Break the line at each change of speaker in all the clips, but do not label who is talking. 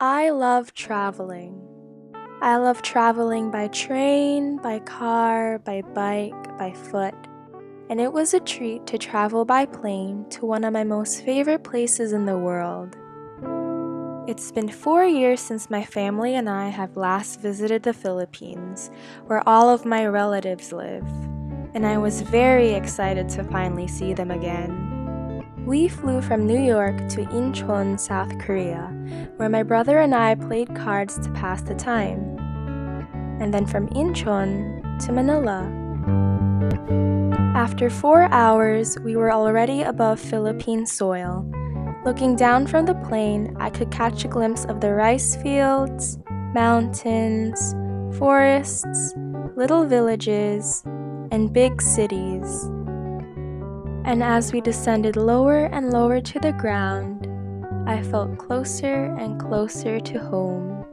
I love traveling. I love traveling by train, by car, by bike, by foot. And it was a treat to travel by plane to one of my most favorite places in the world. It's been 4 years since my family and I have last visited the Philippines, where all of my relatives live, and I was very excited to finally see them again. We flew from New York to Incheon, South Korea, where my brother and I played cards to pass the time, and then from Incheon to Manila. After 4 hours, we were already above Philippine soil. Looking down from the plane, I could catch a glimpse of the rice fields, mountains, forests, little villages, and big cities. And as we descended lower and lower to the ground, I felt closer and closer to home.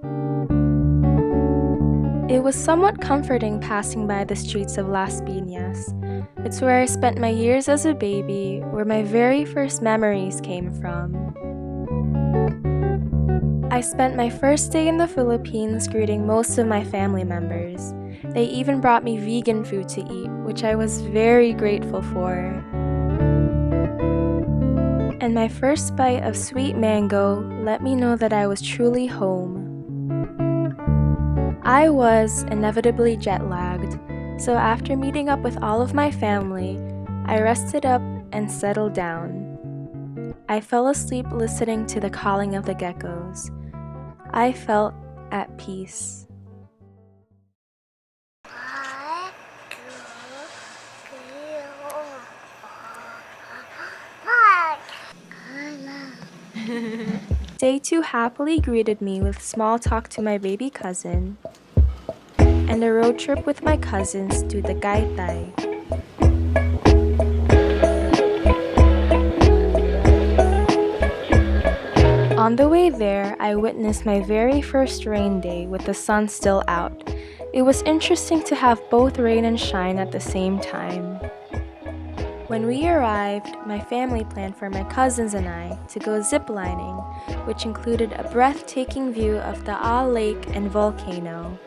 It was somewhat comforting passing by the streets of Las Piñas. It's where I spent my years as a baby, where my very first memories came from. I spent my first day in the Philippines greeting most of my family members. They even brought me vegan food to eat, which I was very grateful for. And my first bite of sweet mango let me know that I was truly home. I was inevitably jet-lagged, so after meeting up with all of my family, I rested up and settled down. I fell asleep listening to the calling of the geckos. I felt at peace. Day 2 happily greeted me with small talk to my baby cousin and a road trip with my cousins to the Gaitay. On the way there, I witnessed my very first rain day with the sun still out. It was interesting to have both rain and shine at the same time. When we arrived, my family planned for my cousins and I to go ziplining, which included a breathtaking view of the Taal Lake and volcano.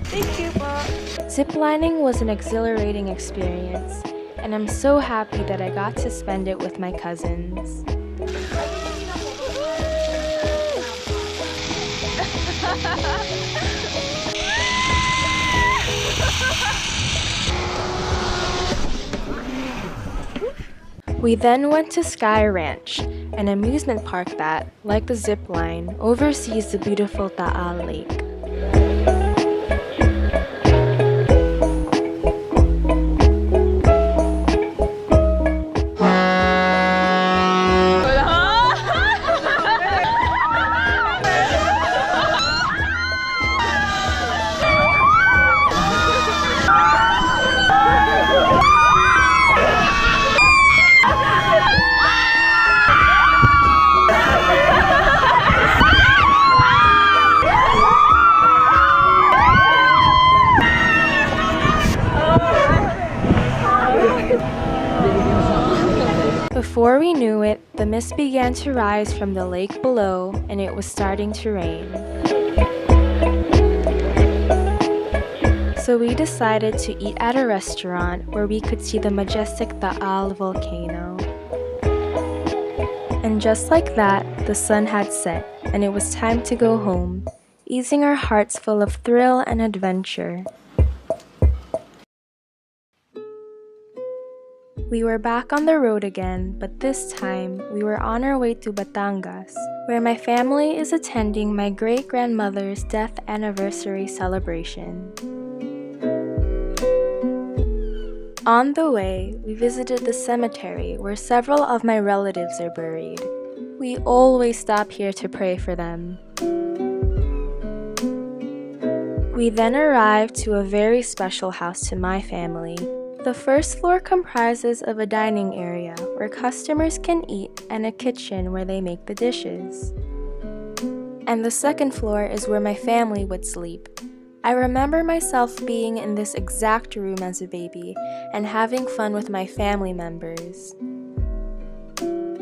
Thank you, Mom. Ziplining was an exhilarating experience, and I'm so happy that I got to spend it with my cousins. We then went to Sky Ranch, an amusement park that, like the zip line, oversees the beautiful Taal Lake. Before we knew it, the mist began to rise from the lake below, and it was starting to rain. So we decided to eat at a restaurant where we could see the majestic Taal volcano. And just like that, the sun had set, and it was time to go home, easing our hearts full of thrill and adventure. We were back on the road again, but this time we were on our way to Batangas, where my family is attending my great-grandmother's death anniversary celebration. On the way, we visited the cemetery where several of my relatives are buried. We always stop here to pray for them. We then arrived to a very special house to my family. The first floor comprises of a dining area where customers can eat and a kitchen where they make the dishes. and the second floor is where my family would sleep. I remember myself being in this exact room as a baby and having fun with my family members.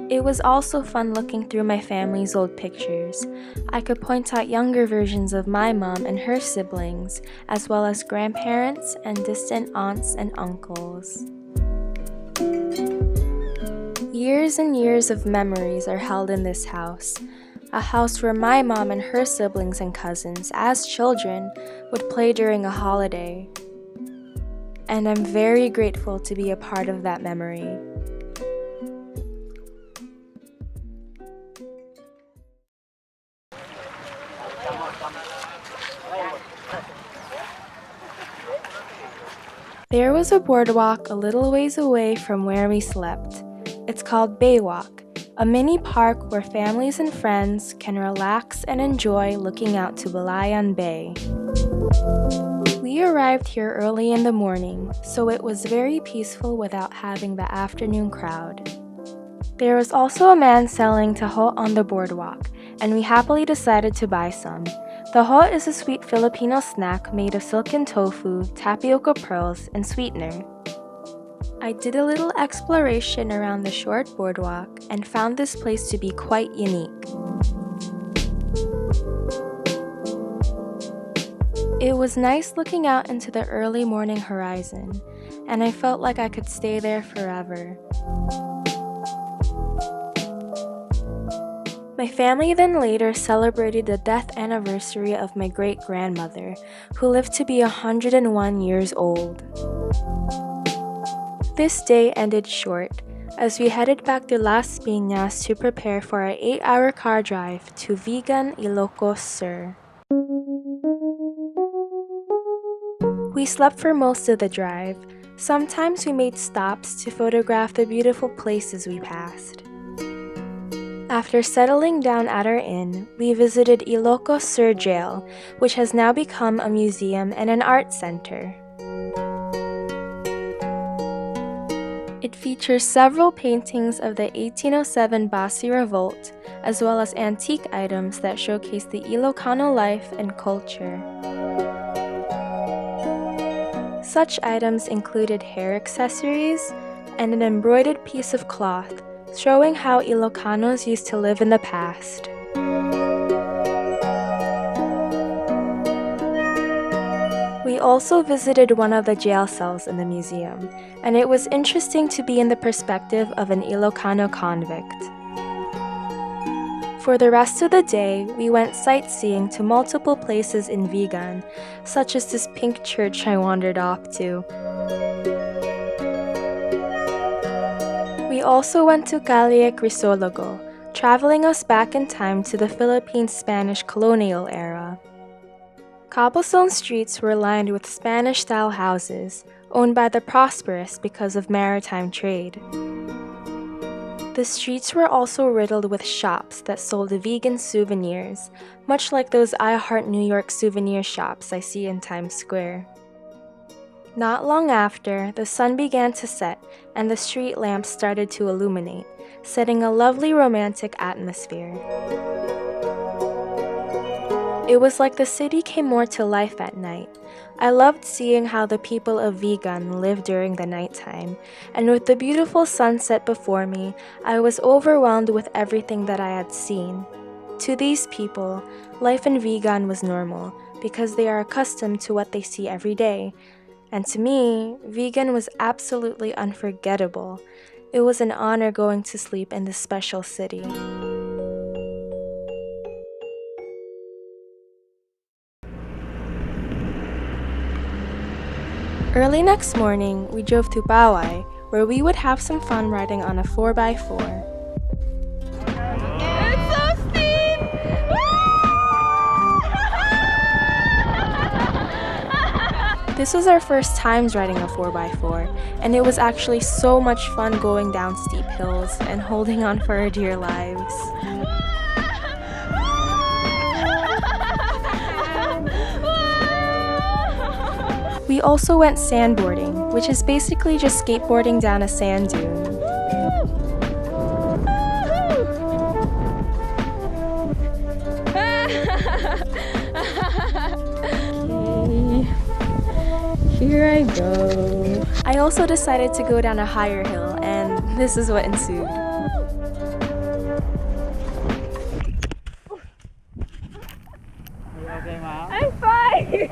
It was also fun looking through my family's old pictures. I could point out younger versions of my mom and her siblings, as well as grandparents and distant aunts and uncles. Years and years of memories are held in this house, a house where my mom and her siblings and cousins, as children, would play during a holiday. And I'm very grateful to be a part of that memory. There was a boardwalk a little ways away from where we slept. It's called Baywalk, a mini park where families and friends can relax and enjoy looking out to Balayan Bay. We arrived here early in the morning, so it was very peaceful without having the afternoon crowd. There was also a man selling taho on the boardwalk, and we happily decided to buy some. Taho is a sweet Filipino snack made of silken tofu, tapioca pearls, and sweetener. I did a little exploration around the short boardwalk and found this place to be quite unique. It was nice looking out into the early morning horizon, and I felt like I could stay there forever. My family then later celebrated the death anniversary of my great-grandmother, who lived to be 101 years old. This day ended short, as we headed back to Las Piñas to prepare for our 8-hour car drive to Vigan, Ilocos Sur. We slept for most of the drive. Sometimes we made stops to photograph the beautiful places we passed. After settling down at our inn, we visited Ilocos Sur Jail, which has now become a museum and an art center. It features several paintings of the 1807 Basi Revolt, as well as antique items that showcase the Ilocano life and culture. Such items included hair accessories and an embroidered piece of cloth, showing how Ilocanos used to live in the past. We also visited one of the jail cells in the museum, and it was interesting to be in the perspective of an Ilocano convict. For the rest of the day, we went sightseeing to multiple places in Vigan, such as this pink church I wandered off to. We also went to Calle Crisologo, traveling us back in time to the Philippine Spanish colonial era. Cobblestone streets were lined with Spanish-style houses, owned by the prosperous because of maritime trade. The streets were also riddled with shops that sold vegan souvenirs, much like those I Heart New York souvenir shops I see in Times Square. Not long after, the sun began to set and the street lamps started to illuminate, setting a lovely romantic atmosphere. It was like the city came more to life at night. I loved seeing how the people of Vigan lived during the nighttime, and with the beautiful sunset before me, I was overwhelmed with everything that I had seen. To these people, life in Vigan was normal because they are accustomed to what they see every day. And to me, Vigan was absolutely unforgettable. It was an honor going to sleep in this special city. Early next morning, we drove to Bawai, where we would have some fun riding on a 4x4.
It's so steep!
This was our first times riding a 4x4, and it was actually so much fun going down steep hills and holding on for our dear lives. We also went sandboarding, which is basically just skateboarding down a sand dune.
Here I go.
I also decided to go down a higher hill, and this is what ensued.
I'm fine!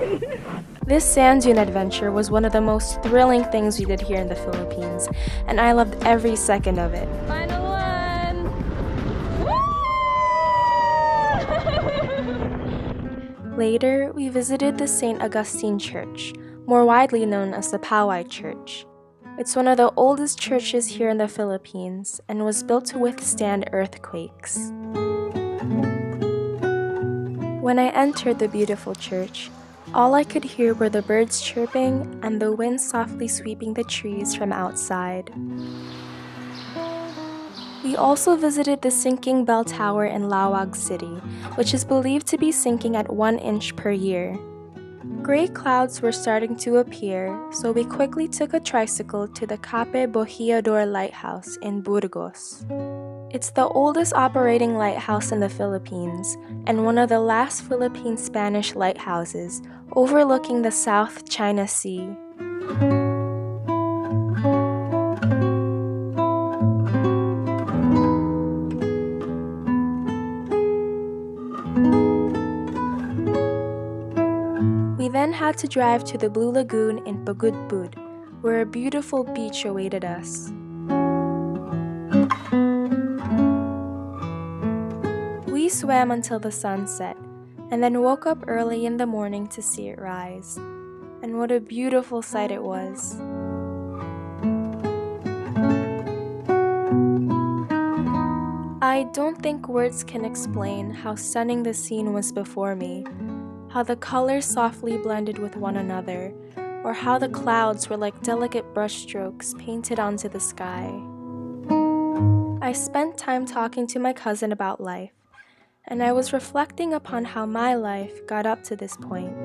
This sand dune adventure was one of the most thrilling things we did here in the Philippines, and I loved every second of it.
Final one!
Later, we visited the St. Augustine Church, more widely known as the Poway Church. It's one of the oldest churches here in the Philippines and was built to withstand earthquakes. When I entered the beautiful church, all I could hear were the birds chirping and the wind softly sweeping the trees from outside. We also visited the sinking bell tower in Lawag City, which is believed to be sinking at 1 inch per year. Gray clouds were starting to appear, so we quickly took a tricycle to the Cape Bohiador Lighthouse in Burgos. It's the oldest operating lighthouse in the Philippines and one of the last Philippine Spanish lighthouses, overlooking the South China Sea. We then had to drive to the Blue Lagoon in Pagudpud, where a beautiful beach awaited us. We swam until the sun set, and then woke up early in the morning to see it rise. And what a beautiful sight it was. I don't think words can explain how stunning the scene was before me, how the colors softly blended with one another, or how the clouds were like delicate brushstrokes painted onto the sky. I spent time talking to my cousin about life, and I was reflecting upon how my life got up to this point.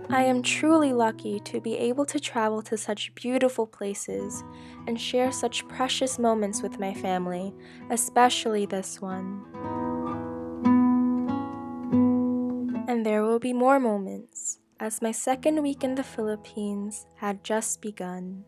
I am truly lucky to be able to travel to such beautiful places and share such precious moments with my family, especially this one. And there will be more moments, as my second week in the Philippines had just begun.